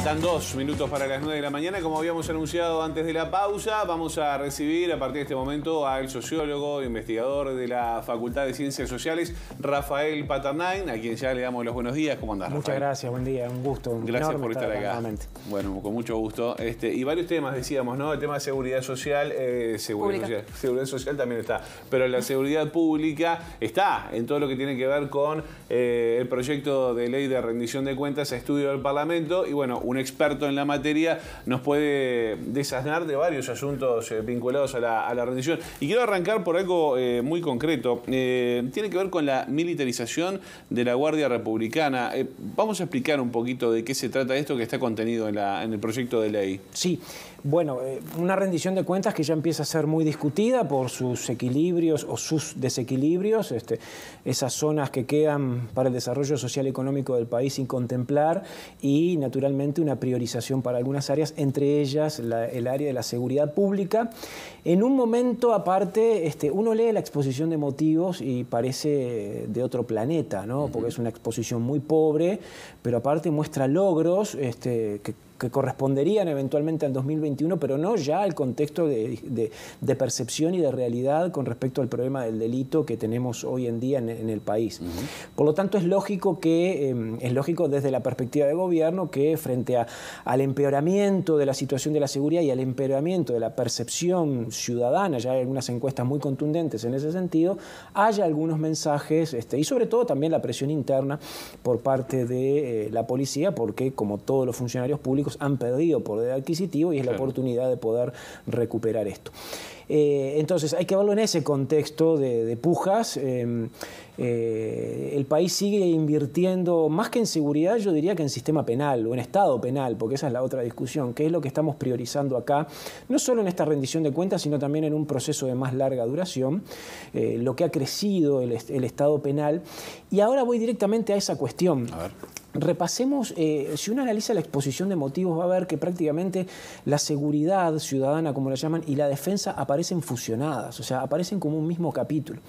Dan 2 minutos para las 9 de la mañana. Como habíamos anunciado antes de la pausa, vamos a recibir a partir de este momento al sociólogo, investigador de la Facultad de Ciencias Sociales, Rafael Paternain, a quien ya le damos los buenos días. ¿Cómo andás, Rafael? Muchas gracias, buen día, un gusto. Gracias por estar acá. Bueno, con mucho gusto. Y varios temas decíamos, ¿no? El tema de seguridad social, seguridad social también está, pero la seguridad pública está en todo lo que tiene que ver con el proyecto de ley de rendición de cuentas a estudio del Parlamento. Y bueno, un experto en la materia nos puede desasnar de varios asuntos vinculados a la rendición. Y quiero arrancar por algo muy concreto. Tiene que ver con la militarización de la Guardia Republicana. Vamos a explicar un poquito de qué se trata esto que está contenido en el proyecto de ley. Sí, bueno, una rendición de cuentas que ya empieza a ser muy discutida por sus equilibrios o sus desequilibrios, esas zonas que quedan para el desarrollo social y económico del país sin contemplar y naturalmente una priorización para algunas áreas, entre ellas el área de la seguridad pública. En un momento aparte, uno lee la exposición de motivos y parece de otro planeta, ¿no? Porque es una exposición muy pobre, pero aparte muestra logros que corresponderían eventualmente al 2021, pero no ya al contexto de percepción y de realidad con respecto al problema del delito que tenemos hoy en día en el país. Por lo tanto, es lógico desde la perspectiva de gobierno que frente al empeoramiento de la situación de la seguridad y al empeoramiento de la percepción ciudadana, ya hay algunas encuestas muy contundentes en ese sentido, haya algunos mensajes y sobre todo también la presión interna por parte de la policía, porque como todos los funcionarios públicos han perdido poder adquisitivo y es la oportunidad de poder recuperar esto. Entonces hay que verlo en ese contexto de pujas. El país sigue invirtiendo más que en seguridad, yo diría que en sistema penal o en estado penal, porque esa es la otra discusión, que es lo que estamos priorizando acá, no solo en esta rendición de cuentas, sino también en un proceso de más larga duración, lo que ha crecido el estado penal. Y ahora voy directamente a esa cuestión. A ver. Repasemos, si uno analiza la exposición de motivos va a ver que prácticamente la seguridad ciudadana, como la llaman, y la defensa aparecen fusionadas, o sea, aparecen como un mismo capítulo.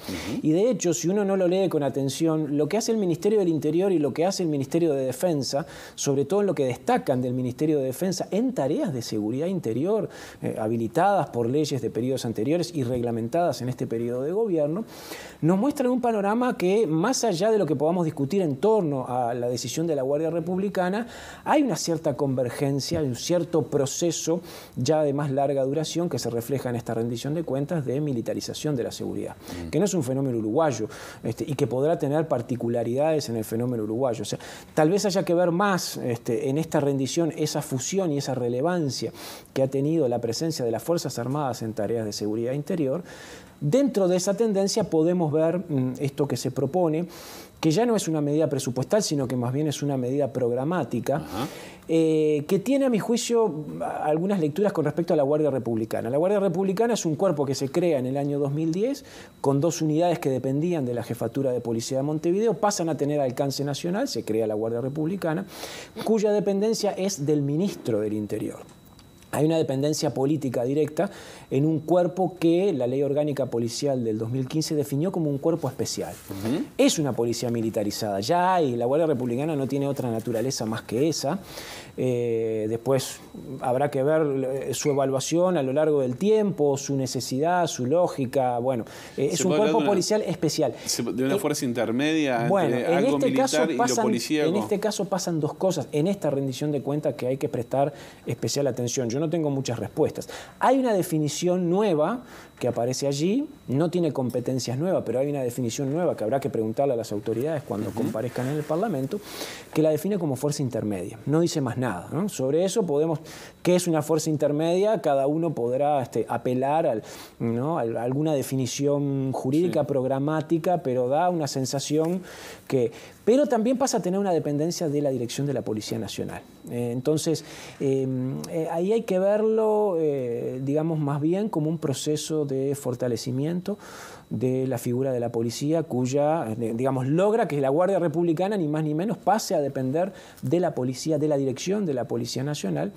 Y de hecho, si uno no lo lee con atención, lo que hace el Ministerio del Interior y lo que hace el Ministerio de Defensa, sobre todo en lo que destacan del Ministerio de Defensa, en tareas de seguridad interior, habilitadas por leyes de periodos anteriores y reglamentadas en este periodo de gobierno, nos muestran un panorama que, más allá de lo que podamos discutir en torno a la decisión de la Guardia Republicana, hay una cierta convergencia, un cierto proceso ya de más larga duración que se refleja en esta rendición de cuentas de militarización de la seguridad, que no es un fenómeno uruguayo y que podrá tener particularidades en el fenómeno uruguayo. O sea, tal vez haya que ver más en esta rendición esa fusión y esa relevancia que ha tenido la presencia de las Fuerzas Armadas en tareas de seguridad interior. Dentro de esa tendencia podemos ver esto que se propone, que ya no es una medida presupuestal, sino que más bien es una medida programática, que tiene, a mi juicio, algunas lecturas con respecto a la Guardia Republicana. La Guardia Republicana es un cuerpo que se crea en el año 2010, con 2 unidades que dependían de la Jefatura de Policía de Montevideo, pasan a tener alcance nacional, se crea la Guardia Republicana, cuya dependencia es del Ministro del Interior. Hay una dependencia política directa en un cuerpo que la Ley Orgánica Policial del 2015 definió como un cuerpo especial. Es una policía militarizada ya, y la Guardia Republicana no tiene otra naturaleza más que esa. Después habrá que ver su evaluación a lo largo del tiempo, su necesidad, su lógica. Bueno, es un cuerpo policial especial. ¿De una fuerza intermedia entre algo militar y lo policíaco? En este caso pasan 2 cosas en esta rendición de cuentas que hay que prestar especial atención. Yo no tengo muchas respuestas. Hay una definición nueva que aparece allí, no tiene competencias nuevas, pero hay una definición nueva que habrá que preguntarle a las autoridades cuando comparezcan en el Parlamento, que la define como fuerza intermedia. No dice más nada, ¿no? Sobre eso podemos, ¿qué es una fuerza intermedia? Cada uno podrá apelar a alguna definición jurídica programática, pero da una sensación que... Pero también pasa a tener una dependencia de la dirección de la Policía Nacional. Entonces, ahí hay que verlo, digamos, más bien como un proceso de fortalecimiento de la figura de la policía, cuya, digamos, logra que la Guardia Republicana, ni más ni menos, pase a depender de la policía, de la dirección de la Policía Nacional,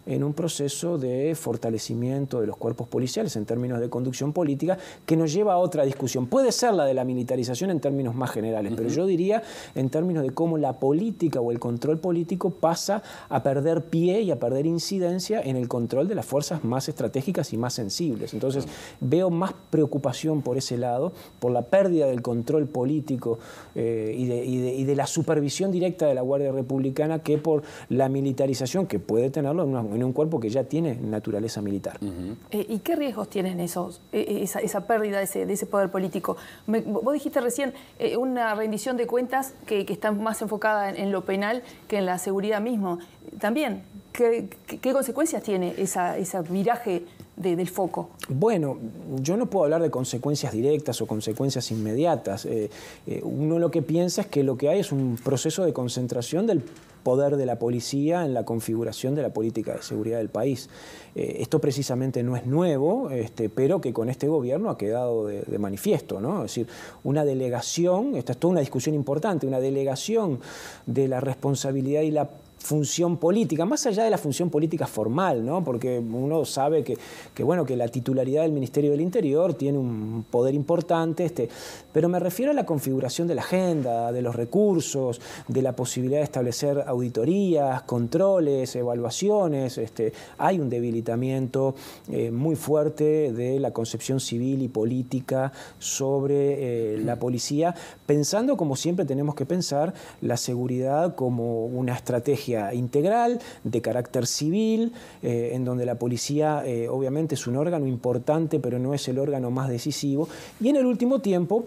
en un proceso de fortalecimiento de los cuerpos policiales en términos de conducción política, que nos lleva a otra discusión. Puede ser la de la militarización en términos más generales, pero yo diría en términos de cómo la política o el control político pasa a perder pie y a perder incidencia en el control de las fuerzas más estratégicas y más sensibles. Entonces veo más preocupación por ese lado, por la pérdida del control político y de la supervisión directa de la Guardia Republicana, que por la militarización que puede tenerlo en un cuerpo que ya tiene naturaleza militar. ¿Y qué riesgos tienen esa pérdida de ese poder político? Vos dijiste recién una rendición de cuentas que está más enfocada en lo penal que en la seguridad mismo. También, ¿qué consecuencias tiene ese viraje del foco? Bueno, yo no puedo hablar de consecuencias directas o consecuencias inmediatas. Uno lo que piensa es que lo que hay es un proceso de concentración del poder de la policía en la configuración de la política de seguridad del país. Esto precisamente no es nuevo, pero que con este gobierno ha quedado de manifiesto, ¿no? Es decir, una delegación, esta es toda una discusión importante, una delegación de la responsabilidad y la función política, más allá de la función política formal, ¿no? Porque uno sabe que la titularidad del Ministerio del Interior tiene un poder importante, pero me refiero a la configuración de la agenda, de los recursos, de la posibilidad de establecer auditorías, controles, evaluaciones. Hay un debilitamiento muy fuerte de la concepción civil y política sobre la policía, pensando, como siempre tenemos que pensar, la seguridad como una estrategia integral, de carácter civil, en donde la policía obviamente es un órgano importante, pero no es el órgano más decisivo. Y en el último tiempo,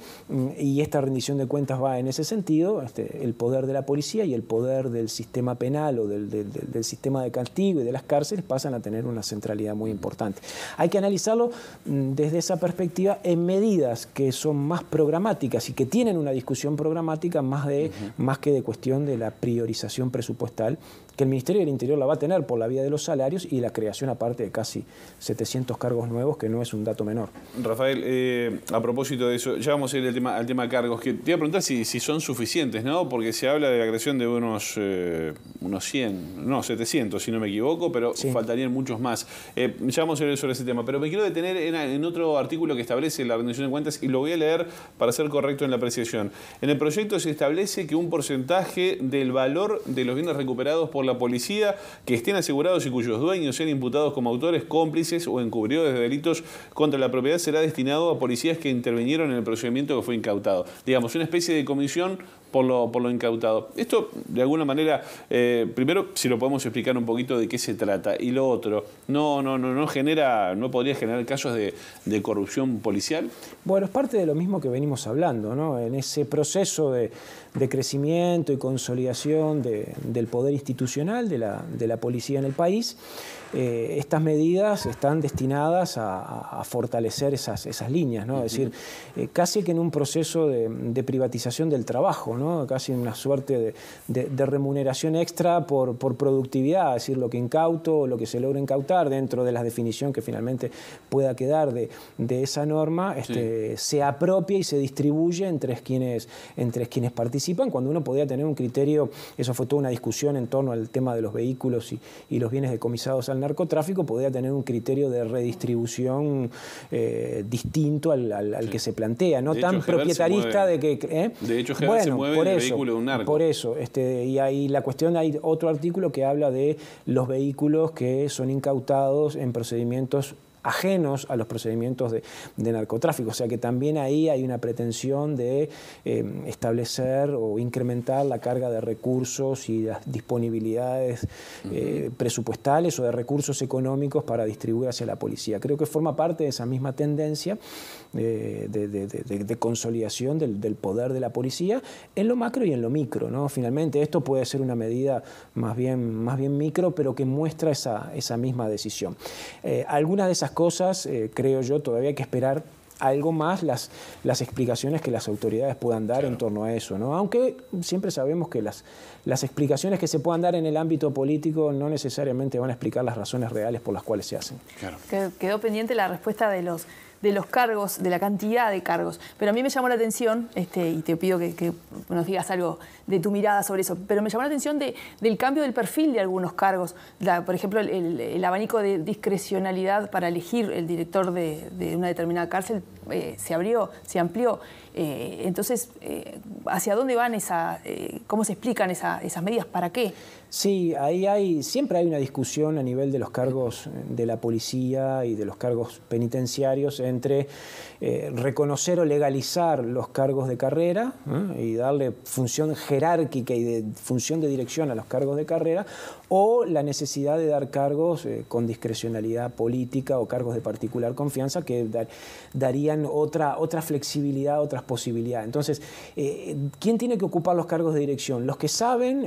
y esta rendición de cuentas va en ese sentido, el poder de la policía y el poder del sistema penal o del sistema de castigo y de las cárceles pasan a tener una centralidad muy importante. Hay que analizarlo desde esa perspectiva en medidas que son más programáticas y que tienen una discusión programática más que de cuestión de la priorización presupuestal, que el Ministerio del Interior la va a tener por la vía de los salarios y la creación aparte de casi 700 cargos nuevos, que no es un dato menor. Rafael, a propósito de eso, ya vamos a ir al tema cargos, que te iba a preguntar si son suficientes, ¿no? Porque se habla de la creación de unos 700, si no me equivoco, pero sí, faltarían muchos más. Ya vamos a ir sobre ese tema, pero me quiero detener en otro artículo que establece la rendición de cuentas y lo voy a leer para ser correcto en la apreciación. En el proyecto se establece que un porcentaje del valor de los bienes recuperados por la policía que estén asegurados y cuyos dueños sean imputados como autores, cómplices o encubridores de delitos contra la propiedad será destinado a policías que intervinieron en el procedimiento que fue incautado. Digamos, una especie de comisión por lo incautado. Esto, de alguna manera, primero, si lo podemos explicar un poquito de qué se trata. Y lo otro, ¿no podría generar casos de corrupción policial? Bueno, es parte de lo mismo que venimos hablando, ¿no? En ese proceso de crecimiento y consolidación del poder institucional de la policía en el país, estas medidas están destinadas a fortalecer esas líneas, ¿no? Es decir, casi que en un proceso de privatización del trabajo, ¿no? Casi una suerte de remuneración extra por productividad, es decir, lo que incauto o lo que se logra incautar dentro de la definición que finalmente pueda quedar de esa norma, se apropia y se distribuye entre quienes participan, cuando uno podía tener un criterio. Eso fue toda una discusión en torno al tema de los vehículos y los bienes decomisados al narcotráfico, podía tener un criterio de redistribución distinto al que se plantea, no tan propietarista de que... De hecho, se mueve en el vehículo de un narco. Por eso, y ahí la cuestión, hay otro artículo que habla de los vehículos que son incautados en procedimientos ajenos a los procedimientos de narcotráfico. O sea que también ahí hay una pretensión de establecer o incrementar la carga de recursos y las disponibilidades presupuestales o de recursos económicos para distribuir hacia la policía. Creo que forma parte de esa misma tendencia de consolidación del poder de la policía en lo macro y en lo micro, ¿no? Finalmente esto puede ser una medida más bien micro, pero que muestra esa misma decisión. Algunas de esas cosas, creo yo, todavía hay que esperar algo más las explicaciones que las autoridades puedan dar en torno a eso, ¿no? Aunque siempre sabemos que las explicaciones que se puedan dar en el ámbito político no necesariamente van a explicar las razones reales por las cuales se hacen. Quedó pendiente la respuesta de los cargos, de la cantidad de cargos. Pero a mí me llamó la atención, y te pido que nos digas algo de tu mirada sobre eso, pero me llamó la atención del cambio del perfil de algunos cargos. Por ejemplo, el abanico de discrecionalidad para elegir el director de una determinada cárcel se amplió. Entonces, ¿hacia dónde van cómo se explican esas medidas? ¿Para qué? Sí, siempre hay una discusión a nivel de los cargos de la policía y de los cargos penitenciarios entre reconocer o legalizar los cargos de carrera y darle función jerárquica y de función de dirección a los cargos de carrera, o la necesidad de dar cargos con discrecionalidad política o cargos de particular confianza que darían otra flexibilidad, otras posibilidades. Entonces, ¿quién tiene que ocupar los cargos de dirección? ¿Los que saben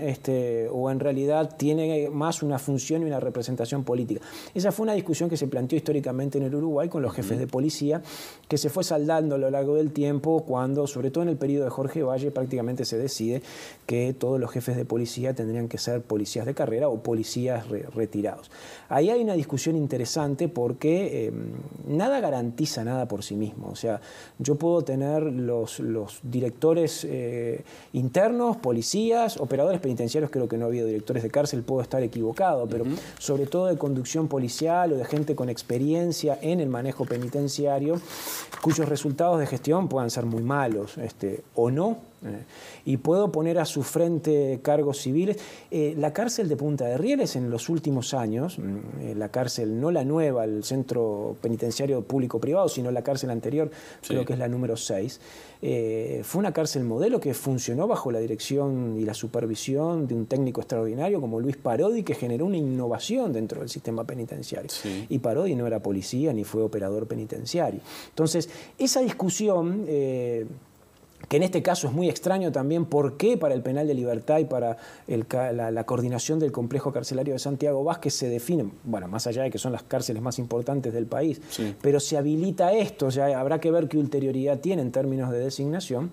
o en realidad tiene más una función y una representación política? Esa fue una discusión que se planteó históricamente en el Uruguay con los jefes de policía, que se fue saldando a lo largo del tiempo cuando, sobre todo en el periodo de Jorge Valle, prácticamente se decide que todos los jefes de policía tendrían que ser policías de carrera o policías retirados. Ahí hay una discusión interesante porque nada garantiza nada por sí mismo. O sea, yo puedo tener los directores internos, policías, operadores penitenciarios, creo que no ha habido directores de cárcel, puedo estar equivocado, pero sobre todo de conducción policial o de gente con experiencia en el manejo penitenciario, cuyos resultados de gestión puedan ser muy malos o no. Y puedo poner a su frente cargos civiles. La cárcel de Punta de Rieles en los últimos años, la cárcel, no la nueva, el centro penitenciario público-privado, sino la cárcel anterior, creo que es la número 6, fue una cárcel modelo que funcionó bajo la dirección y la supervisión de un técnico extraordinario como Luis Parodi, que generó una innovación dentro del sistema penitenciario. Sí. Y Parodi no era policía ni fue operador penitenciario. Entonces, esa discusión que en este caso es muy extraño también, ¿por qué para el penal de libertad y para la coordinación del complejo carcelario de Santiago Vázquez se definen, bueno, más allá de que son las cárceles más importantes del país, pero se habilita esto, ya habrá que ver qué ulterioridad tiene en términos de designación?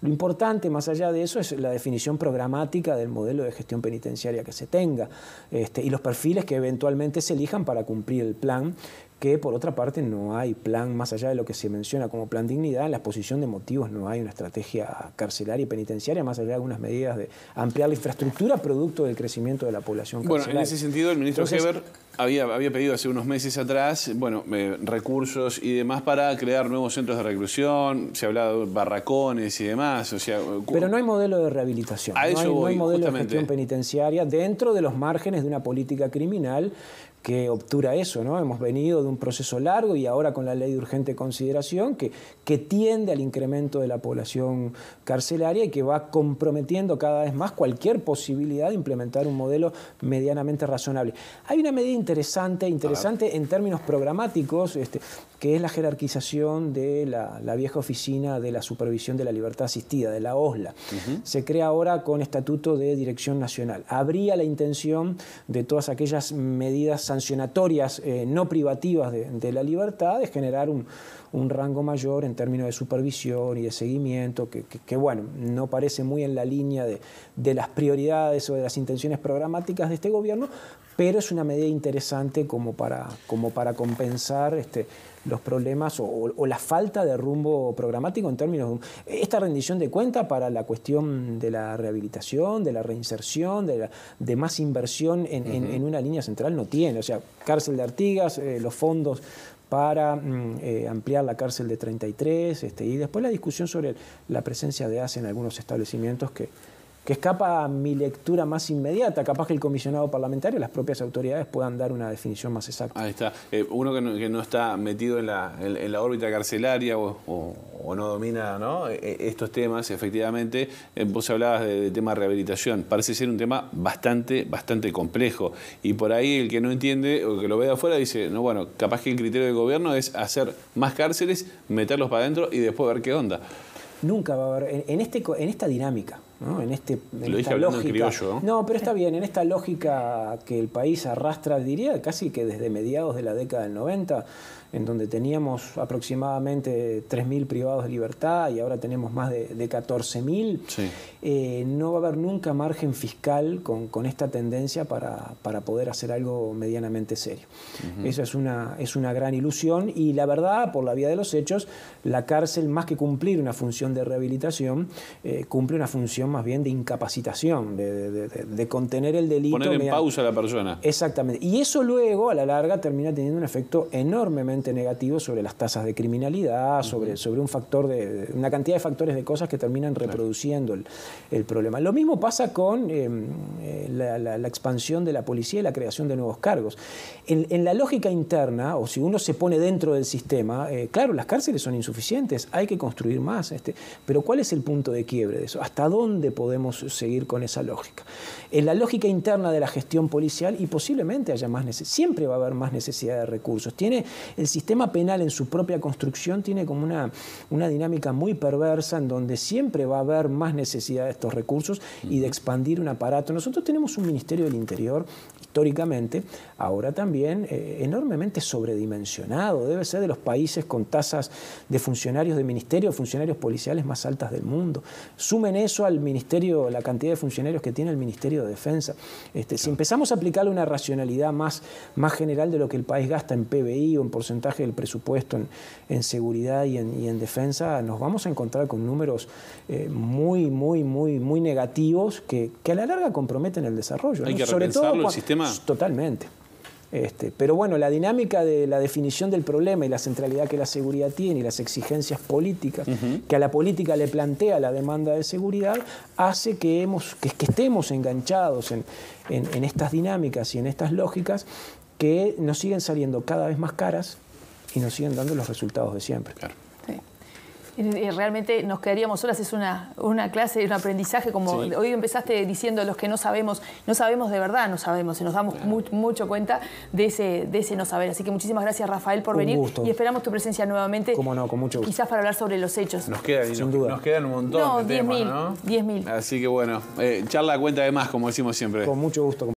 Lo importante, más allá de eso, es la definición programática del modelo de gestión penitenciaria que se tenga y los perfiles que eventualmente se elijan para cumplir el plan, que por otra parte no hay plan, más allá de lo que se menciona como plan dignidad, en la exposición de motivos no hay una estrategia carcelaria y penitenciaria, más allá de algunas medidas de ampliar la infraestructura producto del crecimiento de la población carcelaria. Bueno, en ese sentido el ministro Heber había pedido hace unos meses atrás recursos y demás para crear nuevos centros de reclusión, se hablaba de barracones y demás. O sea, pero no hay modelo de rehabilitación, no hay modelo de gestión penitenciaria dentro de los márgenes de una política criminal que obtura eso, ¿no? Hemos venido de un proceso largo y ahora con la ley de urgente consideración que tiende al incremento de la población carcelaria y que va comprometiendo cada vez más cualquier posibilidad de implementar un modelo medianamente razonable. Hay una medida interesante en términos programáticos, que es la jerarquización de la vieja oficina de la supervisión de la libertad asistida, de la OSLA. Se crea ahora con estatuto de dirección nacional. Habría la intención de todas aquellas medidas sancionatorias no privativas de la libertad de generar un rango mayor en términos de supervisión y de seguimiento, que bueno, no parece muy en la línea de las prioridades o de las intenciones programáticas de este gobierno, pero es una medida interesante como para compensar los problemas o la falta de rumbo programático en términos de esta rendición de cuenta para la cuestión de la rehabilitación, de la reinserción, de más inversión en una línea central no tiene. O sea, cárcel de Artigas, los fondos para ampliar la cárcel de 33, y después la discusión sobre la presencia de ACE en algunos establecimientos que escapa a mi lectura más inmediata. Capaz que el comisionado parlamentario, las propias autoridades puedan dar una definición más exacta. Ahí está. Uno que no está metido en la órbita carcelaria o no domina, ¿no?, estos temas, efectivamente, vos hablabas de tema de rehabilitación. Parece ser un tema bastante complejo. Y por ahí el que no entiende o que lo ve de afuera dice, no, bueno, capaz que el criterio del gobierno es hacer más cárceles, meterlos para adentro y después ver qué onda. Nunca va a haber, en esta dinámica ¿no? En Lo dije hablando en criollo, ¿no? No, pero está bien, en esta lógica que el país arrastra, diría, casi que desde mediados de la década del 90, en donde teníamos aproximadamente 3.000 privados de libertad y ahora tenemos más de 14.000, sí. No va a haber nunca margen fiscal con esta tendencia para poder hacer algo medianamente serio. Esa es una gran ilusión y la verdad, por la vía de los hechos, la cárcel, más que cumplir una función de rehabilitación, cumple una función más bien de incapacitación, de contener el delito. Poner en pausa a la persona. Exactamente. Y eso luego, a la larga, termina teniendo un efecto enormemente negativo sobre las tasas de criminalidad, sobre una cantidad de factores de cosas que terminan reproduciendo el problema. Lo mismo pasa con la expansión de la policía y la creación de nuevos cargos. En la lógica interna, o si uno se pone dentro del sistema, claro, las cárceles son insuficientes, hay que construir más. Pero ¿cuál es el punto de quiebre de eso? ¿Hasta dónde podemos seguir con esa lógica? En la lógica interna de la gestión policial, y posiblemente haya más necesidad, siempre va a haber más necesidad de recursos. El sistema penal en su propia construcción tiene como una dinámica muy perversa en donde siempre va a haber más necesidad de estos recursos y de expandir un aparato. Nosotros tenemos un Ministerio del Interior, históricamente, ahora también enormemente sobredimensionado. Debe ser de los países con tasas de funcionarios de ministerio, funcionarios policiales más altas del mundo. Sumen eso al Ministerio, la cantidad de funcionarios que tiene el Ministerio de Defensa. Si empezamos a aplicarle una racionalidad más general de lo que el país gasta en PBI o en porcentaje del presupuesto en seguridad y en defensa, nos vamos a encontrar con números muy negativos que a la larga comprometen el desarrollo. Hay ¿no? que repensarlo el sistema. Totalmente. Pero bueno, la dinámica de la definición del problema y la centralidad que la seguridad tiene y las exigencias políticas que a la política le plantea la demanda de seguridad hace que estemos enganchados en estas dinámicas y en estas lógicas que nos siguen saliendo cada vez más caras y nos siguen dando los resultados de siempre. Claro. Realmente nos quedaríamos solas, es una clase, un aprendizaje, como sí. Hoy empezaste diciendo los que no sabemos de verdad, no sabemos, y nos damos mucho cuenta de ese no saber. Así que muchísimas gracias, Rafael, por venir gusto. Y esperamos tu presencia nuevamente. Cómo no, con mucho gusto. Quizás para hablar sobre los hechos. Nos quedan un montón de temas, ¿no? 10.000. Así que bueno, charla a cuenta de más, como decimos siempre. Con mucho gusto.